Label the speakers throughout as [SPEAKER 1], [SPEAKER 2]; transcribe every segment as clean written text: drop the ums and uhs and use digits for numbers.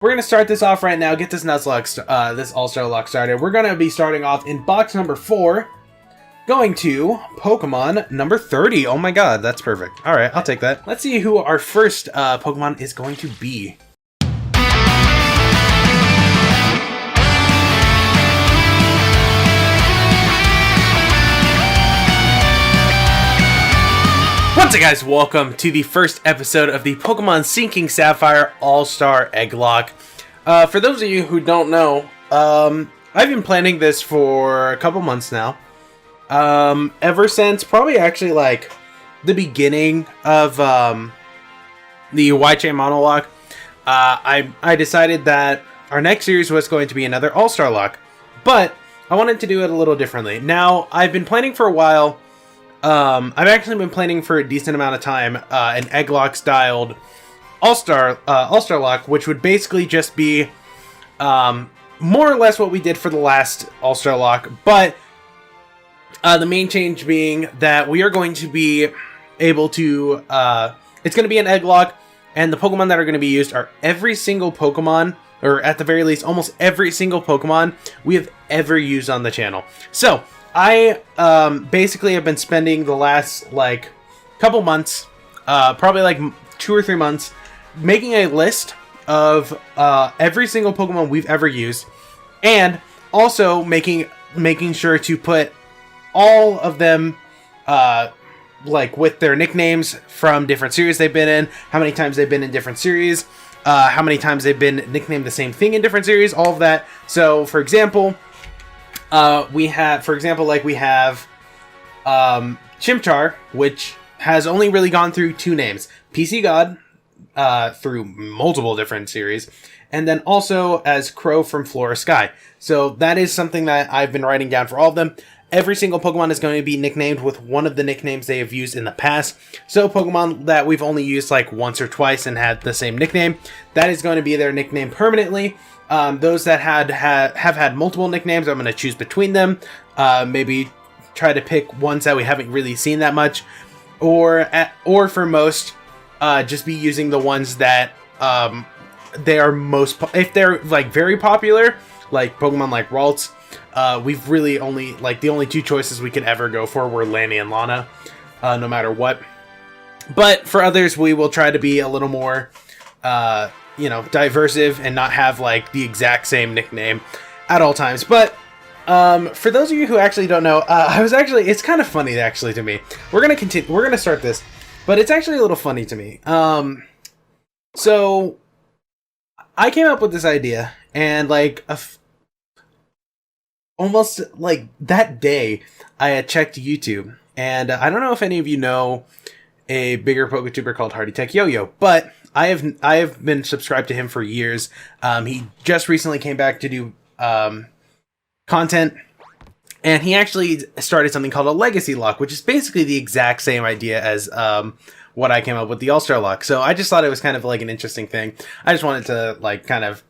[SPEAKER 1] We're going to start this off right now, get this Nuzlocke, this All-Star Lock started. We're going to be starting off in box number 4, going to Pokemon number 30. Oh my god, that's perfect. Alright, I'll take that. Let's see who our first Pokemon is going to be. Once again, guys, welcome to the first episode of the Pokemon Sinking Sapphire All-Star Egglocke. For those of you who don't know, I've been planning this for a couple months now. Ever since probably actually like the beginning of the Y-Chain Monologue, I decided that our next series was going to be another All-Star Lock, but I wanted to do it a little differently. Now, I've been planning for a while. I've actually been planning for a decent amount of time, an Egglocke styled All-Star Lock, which would basically just be, more or less what we did for the last All-Star Lock, but, the main change being that we are going to be able to, it's going to be an Egglocke, and the Pokemon that are going to be used are every single Pokemon, or at the very least, almost every single Pokemon we have ever used on the channel. So, I basically have been spending the last like couple months, probably like 2 or 3 months, making a list of every single Pokemon we've ever used, and also making sure to put all of them like with their nicknames from different series they've been in, how many times they've been in different series, how many times they've been nicknamed the same thing in different series, all of that. So, for example, we have Chimchar, which has only really gone through 2 names. PC God, through multiple different series, and then also as Crow from Flora Sky. So that is something that I've been writing down for all of them. Every single Pokemon is going to be nicknamed with one of the nicknames they have used in the past. So Pokemon that we've only used like once or twice and had the same nickname, that is going to be their nickname permanently. Those that have had multiple nicknames, I'm going to choose between them. Maybe try to pick ones that we haven't really seen that much, or for most, just be using the ones that they are most. If they're like very popular, like Pokemon like Ralts, we've really only like the only 2 choices we could ever go for were Lanny and Lana, no matter what. But for others, we will try to be a little more. Diversive and not have like the exact same nickname at all times. But for those of you who actually don't know, it's kind of funny actually to me. We're gonna start this, but it's actually a little funny to me. So I came up with this idea, and like almost like that day, I had checked YouTube, and I don't know if any of you know a bigger PokeTuber called Hardy Tech Yo-Yo, but I have been subscribed to him for years. He just recently came back to do content, and he actually started something called a Legacy Lock, which is basically the exact same idea as what I came up with, the All-Star Lock. So I just thought it was kind of like an interesting thing. I just wanted to like kind of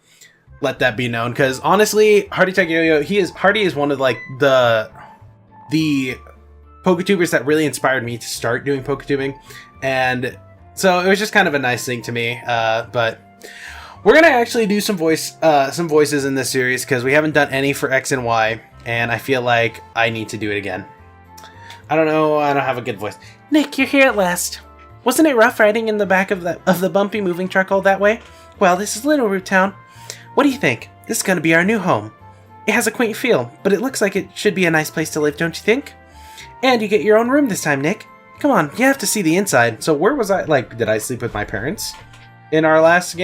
[SPEAKER 1] let that be known, because honestly, Hardy Tech Yo-Yo, Hardy is one of like the PokeTubers that really inspired me to start doing PokeTubing, and so it was just kind of a nice thing to me. But we're gonna actually do some voices in this series, because we haven't done any for X and Y, and I feel like I need to do it again. I don't know, I don't have a good voice. Nick, you're here at last. Wasn't it rough riding in the back of the bumpy moving truck all that way? Well, this is Little Root Town. What do you think? This is gonna be our new home. It has a quaint feel, but it looks like it should be a nice place to live, don't you think? And you get your own room this time, Nick. Come on, you have to see the inside. So where was I? Like, did I sleep with my parents in our last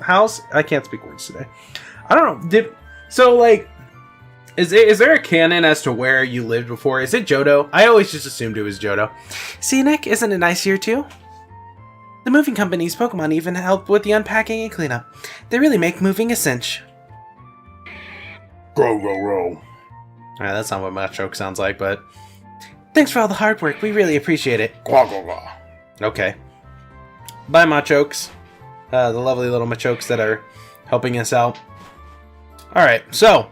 [SPEAKER 1] house? I can't speak words today. I don't know. Is there a canon as to where you lived before? Is it Johto? I always just assumed it was Johto. See, Nick, isn't it nice here too? The moving company's Pokemon even help with the unpacking and cleanup. They really make moving a cinch.
[SPEAKER 2] Go, go, roll.
[SPEAKER 1] Alright, that's not what Machoke sounds like, but thanks for all the hard work. We really appreciate it.
[SPEAKER 2] Quack, quack, quack.
[SPEAKER 1] Okay. Bye, Machokes. The lovely little Machokes that are helping us out. Alright, so,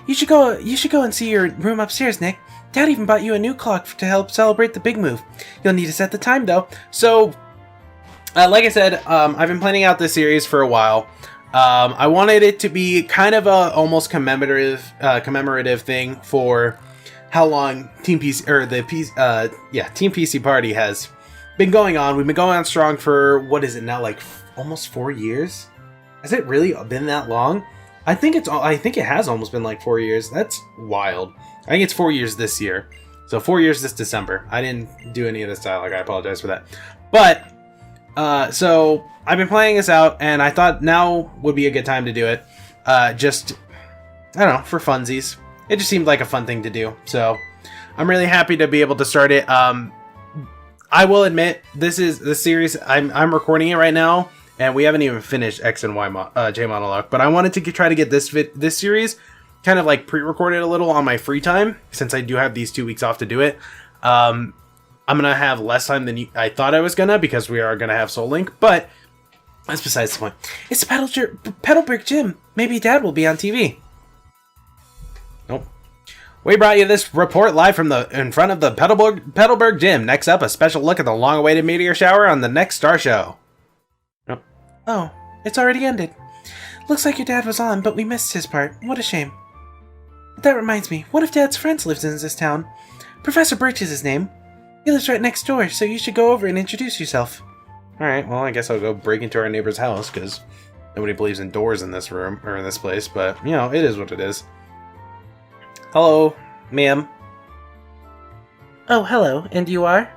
[SPEAKER 1] you should go and see your room upstairs, Nick. Dad even bought you a new clock to help celebrate the big move. You'll need to set the time, though. So, like I said, I've been planning out this series for a while. I wanted it to be kind of a almost commemorative thing for how long Team PC or Team PC Party has been going on. We've been going on strong for what is it now, like almost 4 years? Has it really been that long? I think it has almost been like 4 years. That's wild. I think it's 4 years this year. So 4 years this December. I didn't do any of this dialogue. I apologize for that. But so I've been playing this out, and I thought now would be a good time to do it. Just, I don't know, for funsies. It just seemed like a fun thing to do. So I'm really happy to be able to start it. I will admit, this series, I'm recording it right now, and we haven't even finished X and Y J monologue. But I wanted to try to get this series kind of like pre-recorded a little on my free time, since I do have these 2 weeks off to do it. I'm gonna have less time than I thought I was gonna, because we are gonna have Soul Link, but that's besides the point. It's Petalburg Gym. Maybe Dad will be on TV. Nope. We brought you this report live from in front of the Petalburg Gym. Next up, a special look at the long-awaited meteor shower on the next Star Show. Nope. Oh, it's already ended. Looks like your dad was on, but we missed his part. What a shame. That reminds me, what if Dad's friend lives in this town? Professor Birch is his name. He lives right next door, so you should go over and introduce yourself. Alright, well, I guess I'll go break into our neighbor's house, because nobody believes in doors in this room, or in this place, but, you know, it is what it is. Hello, ma'am. Oh, hello, and you are?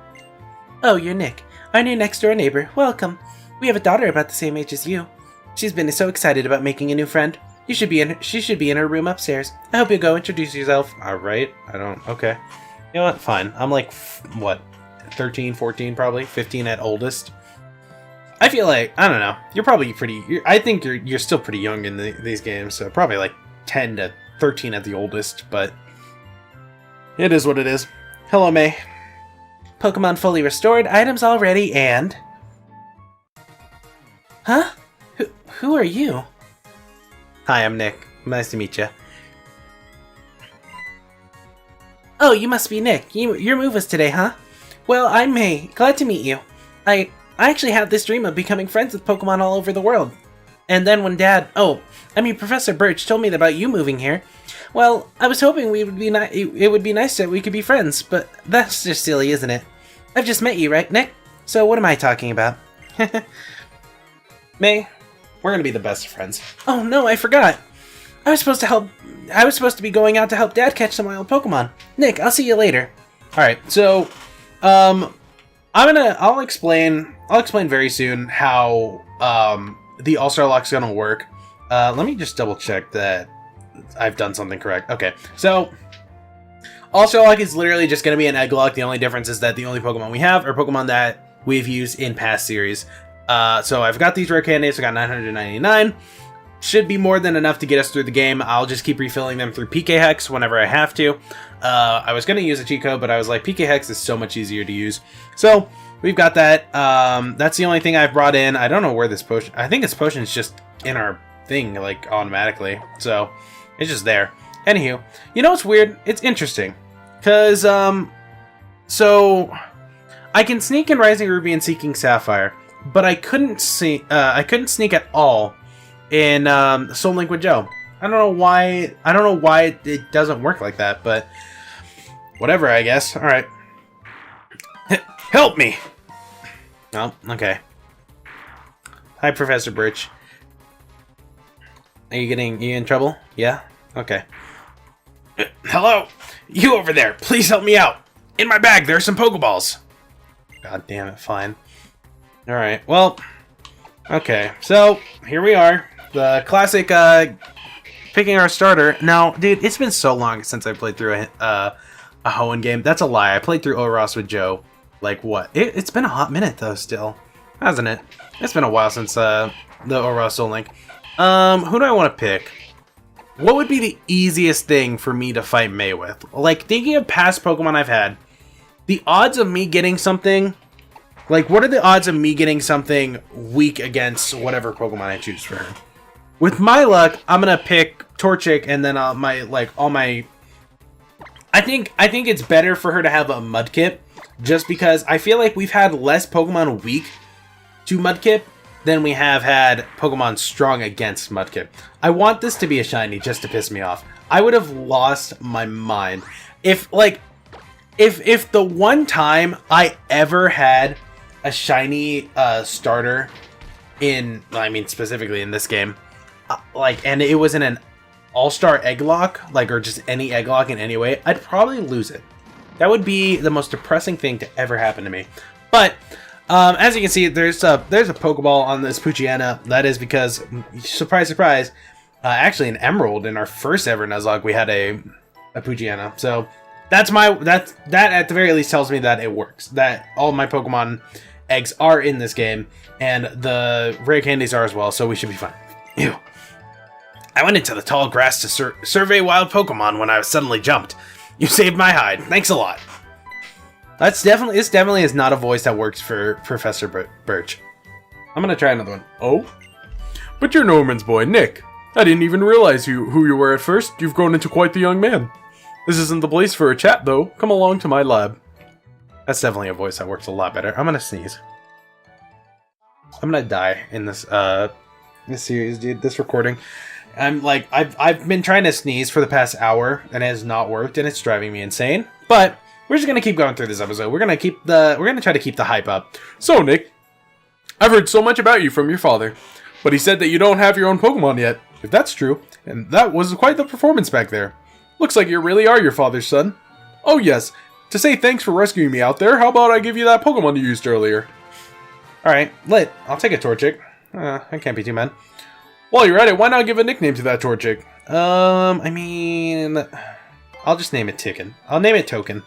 [SPEAKER 1] Oh, you're Nick, our new next-door neighbor. Welcome. We have a daughter about the same age as you. She's been so excited about making a new friend. She should be in her room upstairs. I hope you'll go introduce yourself. Alright, okay. You know what, fine. I'm like, what, 13, 14 probably? 15 at oldest. I feel like, I don't know, you're probably I think you're still pretty young in these games, so probably like 10 to 13 at the oldest, but it is what it is. Hello, May. Pokemon fully restored, items all ready, and... Huh? Who are you? Hi, I'm Nick. Nice to meet you. Oh, you must be Nick. Your move was today, huh? Well, I'm May. Glad to meet you. I actually had this dream of becoming friends with Pokemon all over the world. And then when Professor Birch told me about you moving here, well, I was hoping it would be nice that we could be friends, but that's just silly, isn't it? I've just met you, right, Nick? So what am I talking about? May, we're gonna be the best of friends. Oh no, I forgot. I was supposed to be going out to help Dad catch some wild Pokemon. Nick, I'll see you later. Alright, so I'll explain very soon how the All-Star Lock's gonna work. Let me just double check that I've done something correct. Okay, so All-Star Lock is literally just gonna be an Egglocke. The only difference is that the only Pokemon we have are Pokemon that we've used in past series. So I've got these rare candidates. I got 999. Should be more than enough to get us through the game. I'll just keep refilling them through PK Hex whenever I have to. I was going to use a cheat code, but I was like, PK Hex is so much easier to use. So we've got that. That's the only thing I've brought in. I don't know where this potion... I think this potion is just in our thing, like, automatically. So it's just there. Anywho, you know what's weird? It's interesting. Because, so I can sneak in Rising Ruby and Seeking Sapphire, but I couldn't sneak at all in Soul Link with Joe. I don't know why it doesn't work like that, but whatever, I guess. All right, help me. Oh, okay. Hi, Professor Birch. Are you in trouble? Yeah. Okay. Hello, you over there. Please help me out. In my bag, there are some Pokeballs. God damn it. Fine. All right. Well. Okay. So here we are. The classic picking our starter. Now, dude, it's been so long since I played through a Hoenn game. That's a lie. I played through Oros with Joe. Like, what? It's been a hot minute, though, still. Hasn't it? It's been a while since the Oros Soul Link. Who do I want to pick? What would be the easiest thing for me to fight May with? Like, thinking of past Pokemon I've had, the odds of me getting something... Like, what are the odds of me getting something weak against whatever Pokemon I choose for her? With my luck, I'm gonna pick Torchic, and then all my... I think it's better for her to have a Mudkip, just because I feel like we've had less Pokemon weak to Mudkip than we have had Pokemon strong against Mudkip. I want this to be a shiny just to piss me off. I would have lost my mind if the one time I ever had a shiny starter specifically in this game, and it was in an all-star Egglocke, or just any Egglocke in any way, I'd probably lose it. That would be the most depressing thing to ever happen to me. But as you can see, there's a Pokeball on this Poochyena. That is because, surprise, surprise, actually an Emerald in our first ever Nuzlocke, we had a Poochyena. So that at the very least tells me that it works. That all my Pokemon eggs are in this game, and the rare candies are as well. So we should be fine. Ew. I went into the tall grass to survey wild Pokemon when I was suddenly jumped. You saved my hide. Thanks a lot. This definitely is not a voice that works for Professor Birch. I'm gonna try another one.
[SPEAKER 2] Oh? But you're Norman's boy, Nick. I didn't even realize who you were at first. You've grown into quite the young man. This isn't the place for a chat, though. Come along to my lab.
[SPEAKER 1] That's definitely a voice that works a lot better. I'm gonna sneeze. I'm gonna die in this series, dude. This recording. I've been trying to sneeze for the past hour and it has not worked, and it's driving me insane. But we're just gonna keep going through this episode. We're gonna try to keep the hype up.
[SPEAKER 2] So, Nick, I've heard so much about you from your father, but he said that you don't have your own Pokemon yet. If that's true, and that was quite the performance back there. Looks like you really are your father's son. Oh yes, to say thanks for rescuing me out there, how about I give you that Pokemon you used earlier?
[SPEAKER 1] Alright, lit. I'll take a Torchic. I can't be too mad.
[SPEAKER 2] While you're at it, why not give a nickname to that Torchic?
[SPEAKER 1] I'll just name it Ticken. I'll name it Token.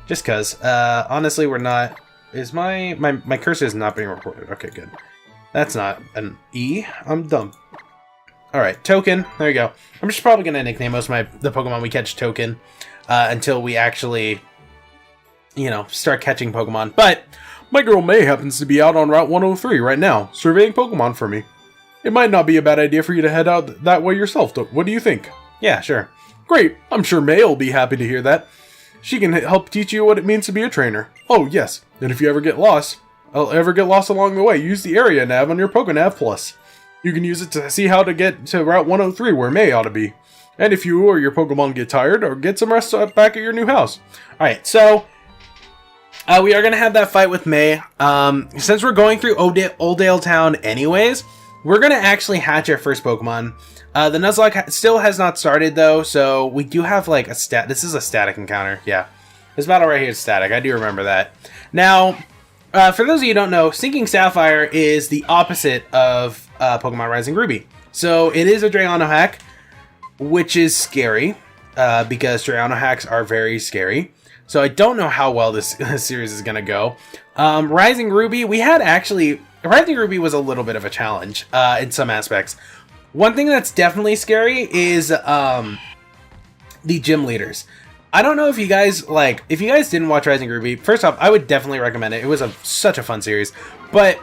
[SPEAKER 1] Just cause. Honestly, we're not... Is my cursor is not being recorded. Okay, good. That's not an E. I'm dumb. Alright, Token. There you go. I'm just probably gonna nickname most of the Pokemon we catch Token. Until we actually, start catching Pokemon. But
[SPEAKER 2] my girl May happens to be out on Route 103 right now, surveying Pokemon for me. It might not be a bad idea for you to head out that way yourself. What do you think?
[SPEAKER 1] Yeah, sure.
[SPEAKER 2] Great. I'm sure May will be happy to hear that. She can help teach you what it means to be a trainer. Oh, yes. And if you ever get lost along the way, use the area nav on your PokeNav Plus. You can use it to see how to get to Route 103 where May ought to be. And if you or your Pokemon get tired, or get some rest back at your new house.
[SPEAKER 1] Alright, so we are going to have that fight with May. Since we're going through Oldale Town anyways, we're going to actually hatch our first Pokemon. The Nuzlocke still has not started though, so we do have this is a static encounter. Yeah, this battle right here is static. I do remember that. Now, for those of you who don't know, Sinking Sapphire is the opposite of Pokemon Rising Ruby. So it is a Drayano hack, which is scary, because Drayano hacks are very scary. So I don't know how well this series is going to go. Rising Ruby, Rising Ruby was a little bit of a challenge in some aspects. One thing that's definitely scary is the gym leaders. I don't know if you guys didn't watch Rising Ruby, first off, I would definitely recommend it. It was such a fun series. But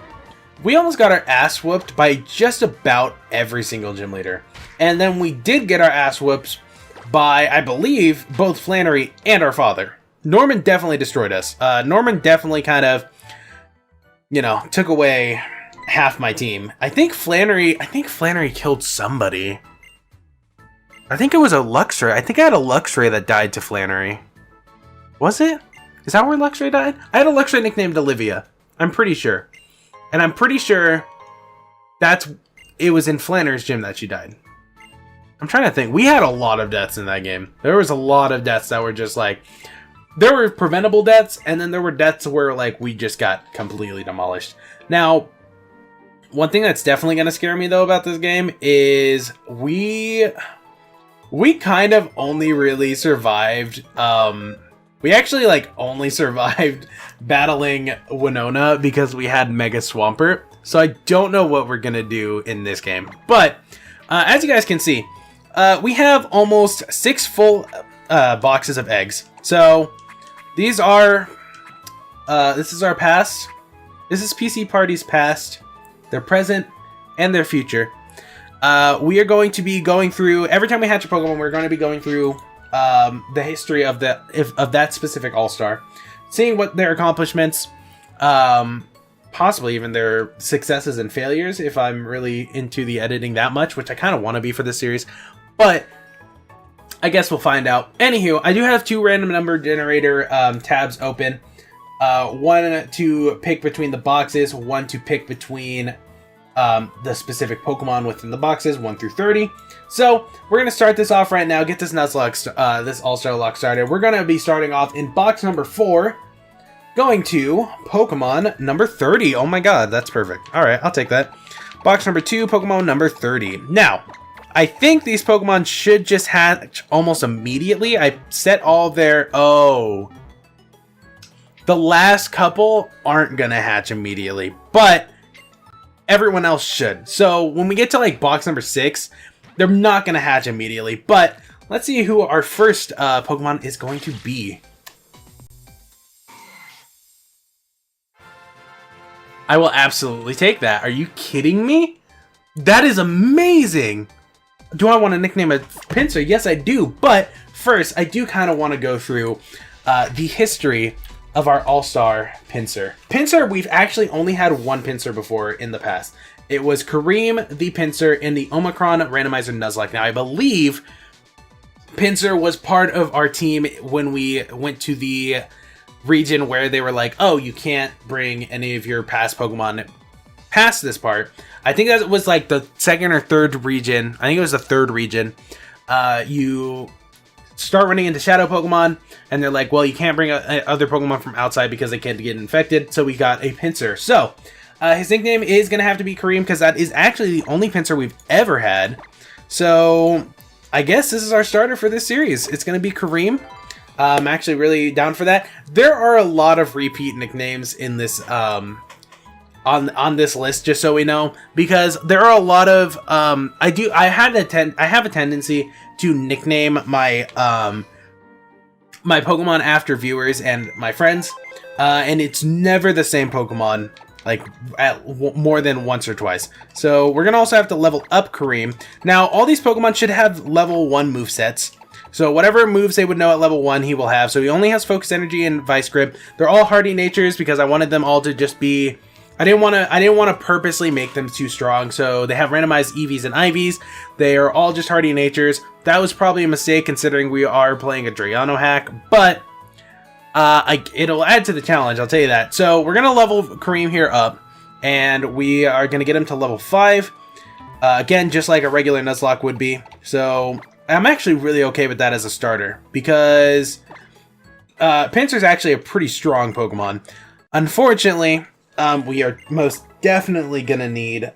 [SPEAKER 1] we almost got our ass whooped by just about every single gym leader. And then we did get our ass whooped by, I believe, both Flannery and our father. Norman definitely destroyed us. Norman definitely kind of, took away half my team. I think Flannery killed somebody. I think it was a Luxray. I think I had a Luxray that died to Flannery. Was it? Is that where Luxray died? I had a Luxray nicknamed Olivia. I'm pretty sure. And I'm pretty sure it was in Flannery's gym that she died. I'm trying to think. We had a lot of deaths in that game. There was a lot of deaths that were just there were preventable deaths, and then there were deaths where we just got completely demolished. Now, one thing that's definitely going to scare me though about this game is we kind of only really survived, we actually only survived battling Winona because we had Mega Swampert. So I don't know what we're going to do in this game. But as you guys can see, we have almost 6 full boxes of eggs. So these are, this is our past. This is PC Party's past, their present, and their future. We are going to be going through, every time we hatch a Pokemon, we're going to be going through the history of that specific All-Star. Seeing what their accomplishments, possibly even their successes and failures if I'm really into the editing that much, which I kind of want to be for this series. But I guess we'll find out. Anywho, I do have 2 random number generator tabs open. One to pick between the boxes, one to pick between the specific Pokemon within the boxes, 1 through 30. So we're going to start this off right now, get this Nuzlocke, this All-Star Lock started. We're going to be starting off in box number 4, going to Pokemon number 30. Oh my god, that's perfect. Alright, I'll take that. Box number 2, Pokemon number 30. Now, I think these Pokemon should just hatch almost immediately. I set all their... Oh. The last couple aren't going to hatch immediately, but everyone else should. So when we get to like box number 6, they're not going to hatch immediately. But let's see who our first Pokemon is going to be. I will absolutely take that. Are you kidding me? That is amazing. Do I want to nickname a Pinsir? Yes, I do. But first, I do kind of want to go through the history of our All-Star Pinsir. Pinsir, we've actually only had one Pinsir before in the past. It was Kareem the Pinsir in the Omicron Randomizer Nuzlocke. Now, I believe Pinsir was part of our team when we went to the region where they were like, oh, you can't bring any of your past Pokemon past this part. I think that was like the 2nd or 3rd region. I think it was the 3rd region. You start running into Shadow Pokemon, and they're like, well, you can't bring other Pokemon from outside because they can't get infected, so we got a Pinsir. So, his nickname is going to have to be Kareem, because that is actually the only Pinsir we've ever had. So, I guess this is our starter for this series. It's going to be Kareem. I'm actually really down for that. There are a lot of repeat nicknames in this, on this list, just so we know, because there are a lot of, I have a tendency to nickname my my Pokemon after viewers and my friends, and it's never the same Pokemon, like more than once or twice. So we're gonna also have to level up Kareem. Now, all these Pokemon should have level 1 movesets. So whatever moves they would know at level 1, he will have. So he only has Focus Energy and Vice Grip. They're all Hardy Natures because I wanted them all to just be... I didn't want to purposely make them too strong. So they have randomized EVs and IVs. They are all just Hardy Natures. That was probably a mistake considering we are playing a Drayano hack, but it'll add to the challenge, I'll tell you that. So we're going to level Kareem here up, and we are going to get him to level 5. Again, just like a regular Nuzlocke would be. So I'm actually really okay with that as a starter, because Pinsir is actually a pretty strong Pokemon. Unfortunately, we are most definitely gonna need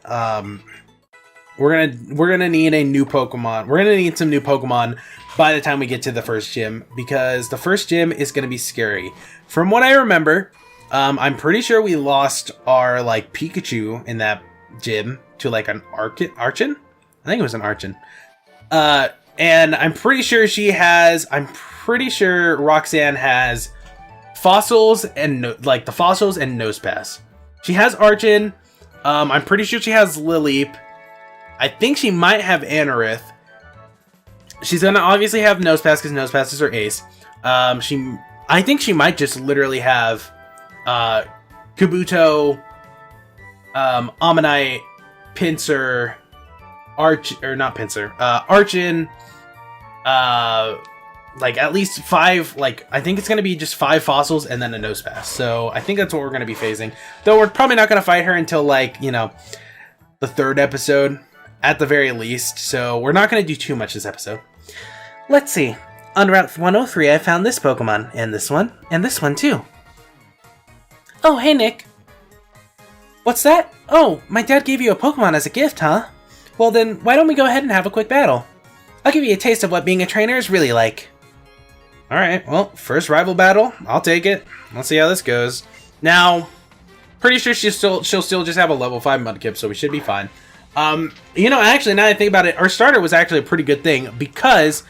[SPEAKER 1] we're gonna need a new Pokemon. We're gonna need some new Pokemon by the time we get to the first gym, because the first gym is gonna be scary. From what I remember, I'm pretty sure we lost our like Pikachu in that gym to like an Archon. I think it was an Archon. And I'm pretty sure Roxanne has fossils and the fossils and Nosepass. She has Archon. I'm pretty sure she has Lileep. I think she might have Anorith. She's gonna obviously have Nosepass because Nosepass is her ace. I think she might just literally have Kabuto, Ammonite, Pinsir, Archon, like at least 5, like I think it's going to be just 5 fossils and then a Nosepass. So I think that's what we're going to be facing. Though we're probably not going to fight her until like, you know, the 3rd episode at the very least. So we're not going to do too much this episode. Let's see. On Route 103, I found this Pokemon, and this one too. Oh, hey Nick. What's that? Oh, my dad gave you a Pokemon as a gift, huh? Well then, why don't we go ahead and have a quick battle? I'll give you a taste of what being a trainer is really like. Alright, well, first rival battle. I'll take it. Let's see how this goes. Now, pretty sure she'll still just have a level 5 Mudkip, so we should be fine. You know, actually, now that I think about it, our starter was actually a pretty good thing, because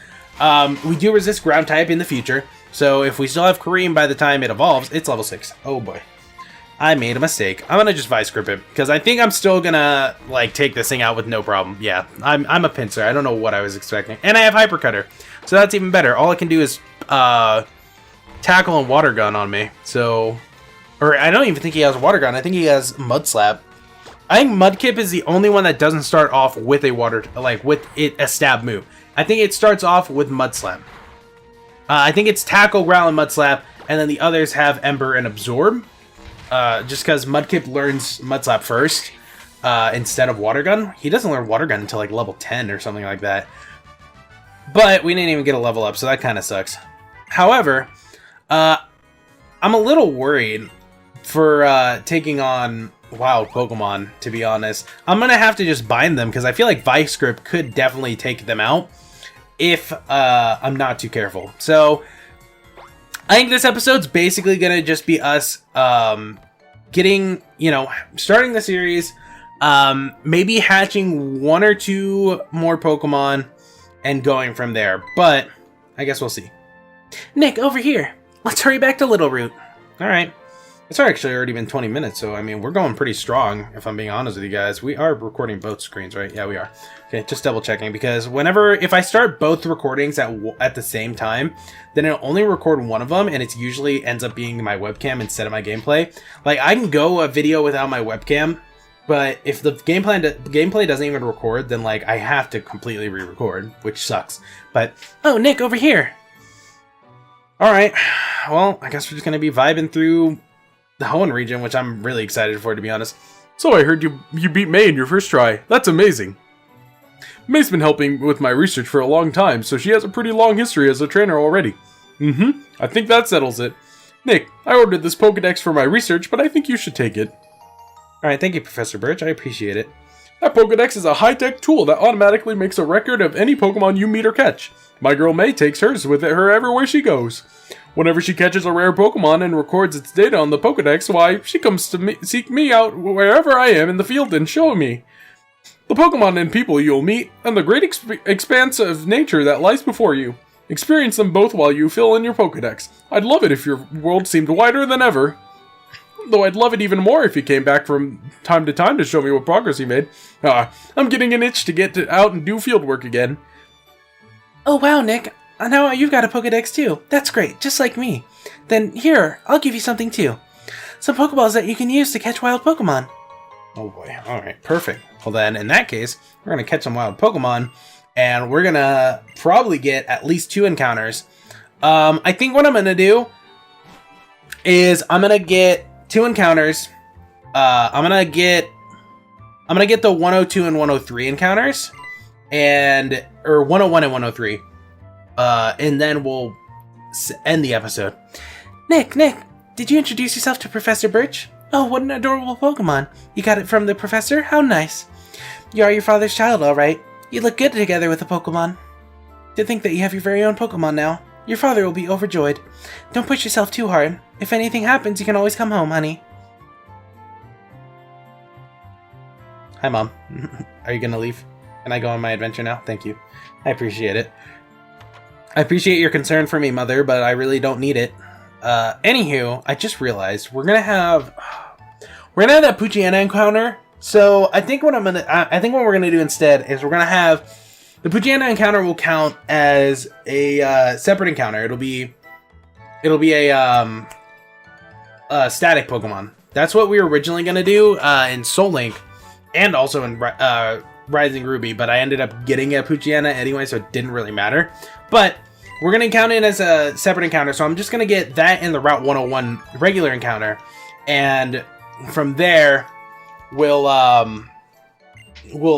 [SPEAKER 1] we do resist ground type in the future. So if we still have Kareem by the time it evolves, it's level 6. Oh boy. I made a mistake. I'm gonna just Vice Grip it, because I think I'm still gonna, like, take this thing out with no problem. Yeah, I'm a Pinsir. I don't know what I was expecting. And I have Hyper Cutter, so that's even better. All I can do is, Tackle and Water Gun on me. So, Or I don't even think he has Water Gun. I think he has Mud Slap. I think Mudkip is the only one that doesn't start off with a stab move. I think it starts off with Mud Slap. I think it's Tackle, Growl, and Mud Slap, and then the others have Ember and Absorb. Just because Mudkip learns Mud Slap first instead of Water Gun. He doesn't learn Water Gun until like level 10 or something like that. But we didn't even get a level up, so that kind of sucks. However, I'm a little worried for taking on wild Pokemon, to be honest. I'm going to have to just bind them, because I feel like Vice Grip could definitely take them out if I'm not too careful. So, I think this episode's basically going to just be us getting, starting the series, maybe hatching 1 or 2 more Pokemon, and going from there. But, I guess we'll see. Nick, over here. Let's hurry back to Little Root. Alright. It's actually already been 20 minutes, so I mean, we're going pretty strong, if I'm being honest with you guys. We are recording both screens, right? Yeah, we are. Okay, just double checking, because if I start both recordings at the same time, then it'll only record one of them, and it usually ends up being my webcam instead of my gameplay. Like, I can go a video without my webcam, but if the gameplay doesn't even record, then like, I have to completely re-record, which sucks. But, oh, Nick, over here! Alright, well, I guess we're just gonna be vibing through the Hoenn region, which I'm really excited for, to be honest.
[SPEAKER 2] So I heard you beat May in your first try. That's amazing. May's been helping with my research for a long time, so she has a pretty long history as a trainer already. I think that settles it. Nick, I ordered this Pokedex for my research, but I think you should take it.
[SPEAKER 1] Alright, thank you, Professor Birch. I appreciate it.
[SPEAKER 2] That Pokedex is a high-tech tool that automatically makes a record of any Pokemon you meet or catch. My girl May takes hers with her everywhere she goes. Whenever she catches a rare Pokemon and records its data on the Pokedex, why, she comes to seek me out wherever I am in the field and show me the Pokemon and people you'll meet, and the great expanse of nature that lies before you. Experience them both while you fill in your Pokedex. I'd love it if your world seemed wider than ever. Though I'd love it even more if you came back from time to time to show me what progress you made. I'm getting an itch to get out and do field work again.
[SPEAKER 1] Oh wow, Nick. Now you've got a Pokedex too. That's great, just like me. Then here, I'll give you something too. Some Pokeballs that you can use to catch wild Pokemon.
[SPEAKER 2] Oh boy,
[SPEAKER 1] alright, perfect. Well then, in that case, we're going to catch some wild Pokemon, and we're going to probably get at least 2 encounters. I think what I'm going to do is I'm going to get 2 encounters. I'm going to get the 102 and 103 encounters, or 101 and 103. And then we'll end the episode. Nick, did you introduce yourself to Professor Birch? Oh, what an adorable Pokemon. You got it from the professor? How nice. You are your father's child, all right. You look good together with a Pokemon. To think that you have your very own Pokemon now. Your father will be overjoyed. Don't push yourself too hard. If anything happens, you can always come home, honey. Hi, Mom. Are you gonna leave? Can I go on my adventure now? Thank you. I appreciate it. I appreciate your concern for me, Mother, but I really don't need it. Anywho, I just realized we're gonna have that Poochyena encounter. So I think what we're gonna do instead is we're gonna have the Poochyena encounter will count as a separate encounter. It'll be a static Pokemon. That's what we were originally gonna do in Soul Link, and also in Rising Ruby, but I ended up getting a Poochyena anyway, so it didn't really matter. But we're going to count it as a separate encounter, so I'm just going to get that in the Route 101 regular encounter, and from there, we'll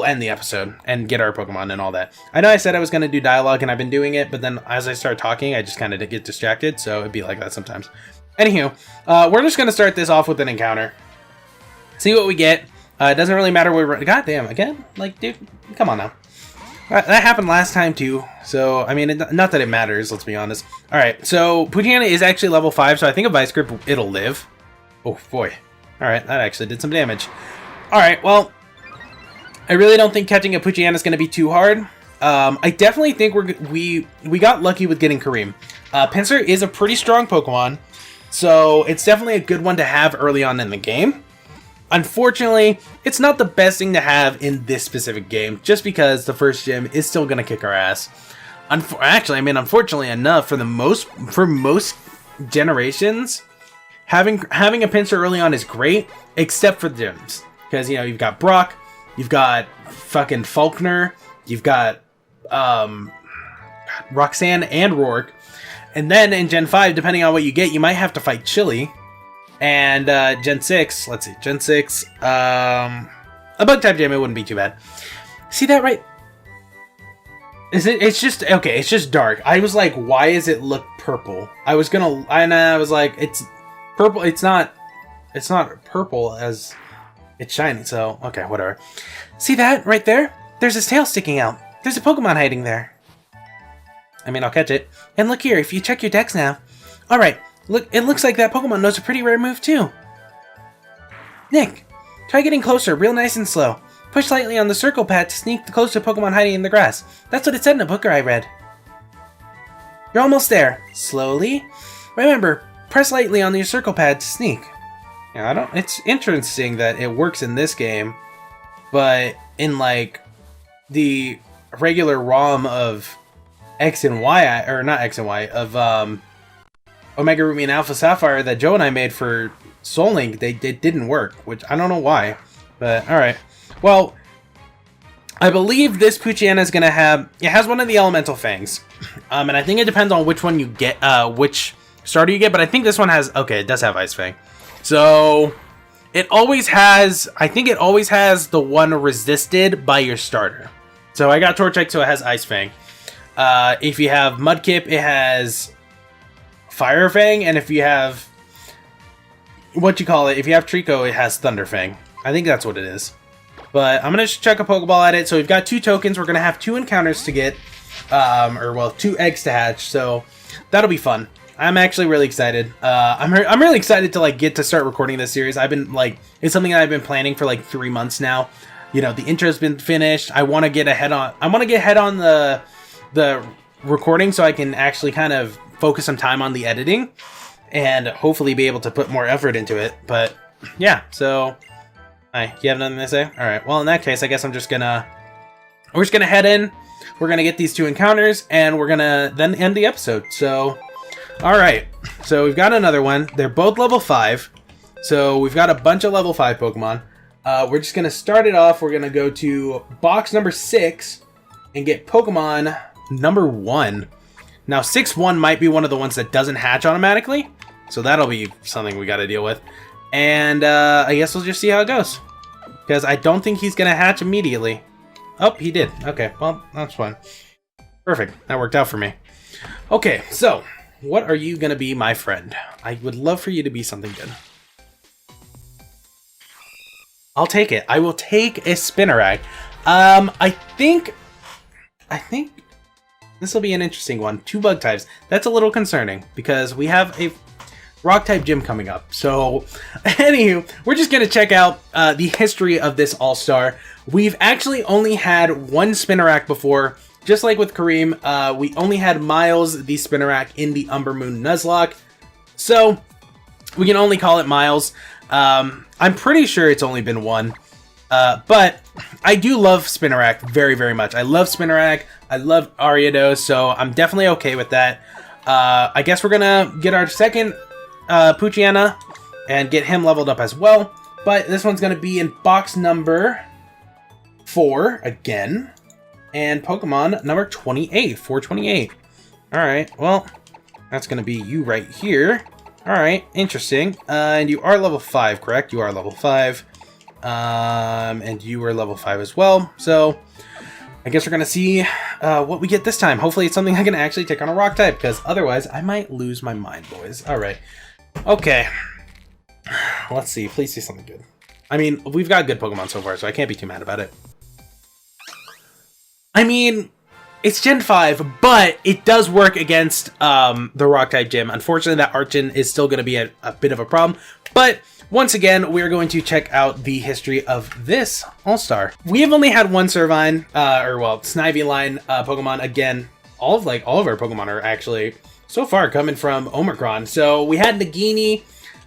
[SPEAKER 1] end the episode and get our Pokemon and all that. I know I said I was going to do dialogue, and I've been doing it, but then as I start talking, I just kind of get distracted, so it'd be like that sometimes. Anywho, we're just going to start this off with an encounter. See what we get. It doesn't really matter where we're... Goddamn, again? Like, dude, come on now. That happened last time, too. So, I mean, not that it matters, let's be honest. Alright, so Poochyena is actually level 5, so I think a Vice Grip, it'll live. Oh, boy. Alright, that actually did some damage. Alright, well, I really don't think catching a Poochyena is going to be too hard. I definitely think we got lucky with getting Kareem. Pinsir is a pretty strong Pokemon, so it's definitely a good one to have early on in the game. Unfortunately, it's not the best thing to have in this specific game, just because the first gym is still going to kick our ass. Unfortunately enough, for most generations, having a pincer early on is great, except for the gyms. Because, you know, you've got Brock, you've got fucking Faulkner, you've got Roxanne and Rourke. And then in Gen 5, depending on what you get, you might have to fight Chili. And Gen 6, let's see, Gen 6, a Bug-type gym, it wouldn't be too bad. See that right? It's just, okay, it's just dark. I was like, why does it look purple? I was like, it's purple, it's not purple as it's shiny, so, okay, whatever. See that right there? There's his tail sticking out. There's a Pokemon hiding there. I mean, I'll catch it. And look here, if you check your decks now. Alright, look, it looks like that Pokemon knows a pretty rare move too. Nick, try getting closer, real nice and slow. Push lightly on the circle pad to sneak the closer Pokemon hiding in the grass. That's what it said in a book I read. You're almost there. Slowly. Remember, press lightly on your circle pad to sneak. Yeah, it's interesting that it works in this game, but in like the regular ROM of X and Y, or not X and Y, of Omega Ruby and Alpha Sapphire that Joe and I made for Soul Link, they didn't work, which I don't know why, but alright. Well, I believe this Poochyena is going to have... It has one of the elemental fangs. And I think it depends on which one you get, which starter you get. But I think this one has... Okay, it does have Ice Fang. So, it always has... I think it always has the one resisted by your starter. So, I got Torchic, so it has Ice Fang. If you have Mudkip, it has Fire Fang. And if you have... What you call it? If you have Trico, it has Thunder Fang. I think that's what it is. But I'm going to chuck a Pokeball at it. So we've got 2 tokens. We're going to have 2 encounters to get. 2 eggs to hatch. So that'll be fun. I'm actually really excited. I'm really excited to like get to start recording this series. I've been like, it's something that I've been planning for like 3 months now. You know, the intro's been finished. I want to get ahead on the recording so I can actually kind of focus some time on the editing and hopefully be able to put more effort into it. But yeah, so... Hi, you have nothing to say? Alright, well in that case, I guess we're just gonna head in, we're gonna get these 2 encounters, and we're gonna then end the episode. So, alright, so we've got another one. They're both level 5, so we've got a bunch of level 5 Pokemon. We're just gonna start it off, we're gonna go to box number 6, and get Pokemon number 1. Now 6-1 might be one of the ones that doesn't hatch automatically, so that'll be something we gotta deal with. And I guess we'll just see how it goes. Because I don't think he's going to hatch immediately. Oh, he did. Okay, well, that's fine. Perfect. That worked out for me. Okay, so, what are you going to be, my friend? I would love for you to be something good. I'll take it. I will take a Spinarak. I think this will be an interesting one. 2 bug types. That's a little concerning. Because we have a... Rock-type gym coming up. So, anywho, we're just going to check out the history of this All-Star. We've actually only had 1 Spinarak before. Just like with Kareem, we only had Miles, the Spinarak, in the Umber Moon Nuzlocke. So, we can only call it Miles. I'm pretty sure it's only been 1. But, I do love Spinarak very, very much. I love Spinarak. I love Ariados, so I'm definitely okay with that. I guess we're going to get our second... Poochyena and get him leveled up as well, but this one's going to be in box number 4 again, and Pokemon number 28, 428. Alright, well, that's going to be you right here. Alright, interesting. And you are level 5, correct? You are level 5. And you are level 5 as well, so I guess we're going to see what we get this time. Hopefully it's something I can actually take on a rock type, because otherwise I might lose my mind, boys. Alright. Okay, let's see. Please see something good. I mean, we've got good Pokemon so far, so I can't be too mad about it. I mean, it's Gen 5, but it does work against the Rock-type gym. Unfortunately, that Archon is still going to be a bit of a problem. But once again, we're going to check out the history of this All-Star. We have only had 1 Servine, Snivy line Pokemon. Again, all of our Pokemon are actually... so far coming from Omicron. So we had Nagini,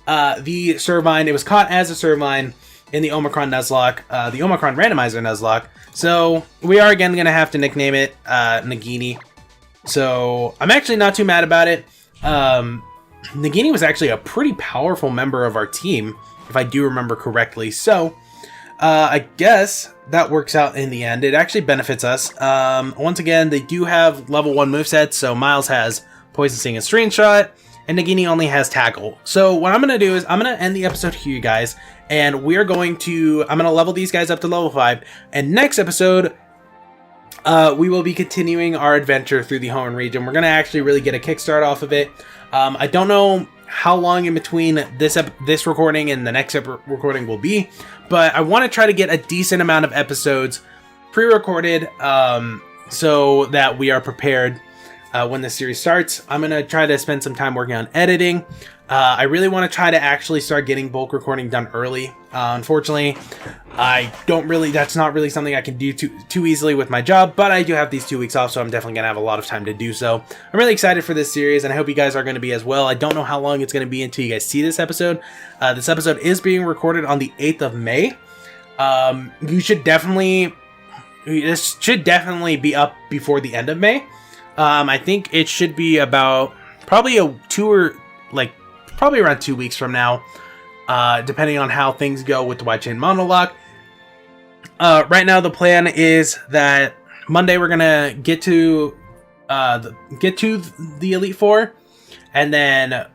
[SPEAKER 1] the Servine. It was caught as a Servine in the Omicron Nuzlocke, the Omicron Randomizer Nuzlocke. So we are again going to have to nickname it Nagini. So I'm actually not too mad about it. Nagini was actually a pretty powerful member of our team, if I do remember correctly. So, I guess that works out in the end. It actually benefits us. Once again, they do have level 1 movesets, so Miles has Poison Sting and Screen Shot, and Nagini only has Tackle. So what I'm going to do is I'm going to end the episode here, you guys, and I'm going to level these guys up to level 5, and next episode, we will be continuing our adventure through the Hoenn region. We're going to actually really get a kickstart off of it. I don't know how long in between this recording and the next recording will be, but I want to try to get a decent amount of episodes pre-recorded so that we are prepared when the series starts. I'm going to try to spend some time working on editing. I really want to try to actually start getting bulk recording done early. Unfortunately, that's not really something I can do too easily with my job, but I do have these 2 weeks off, so I'm definitely going to have a lot of time to do so. I'm really excited for this series, and I hope you guys are going to be as well. I don't know how long it's going to be until you guys see this episode. This episode is being recorded on the 8th of May. This should definitely be up before the end of May. I think it should be about probably probably around 2 weeks from now, depending on how things go with the Wide Chain Monologue. Right now, the plan is that Monday we're gonna get to the Elite Four, and then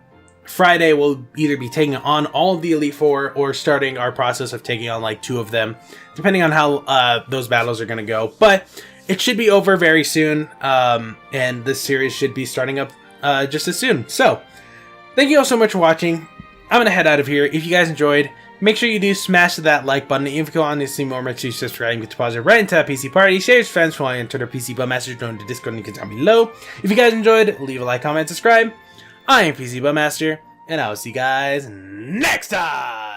[SPEAKER 1] Friday we'll either be taking on all of the Elite Four or starting our process of taking on like 2 of them, depending on how those battles are gonna go. But it should be over very soon, and this series should be starting up just as soon. So, thank you all so much for watching. I'm going to head out of here. If you guys enjoyed, make sure you do smash that like button. If you go on to see more, make sure you subscribe and get deposited right into that PC party. Share with friends, follow on Twitter, PCBloodMaster, join the Discord, and you can down below. If you guys enjoyed, leave a like, comment, subscribe. I am PCBloodMaster, and I will see you guys next time!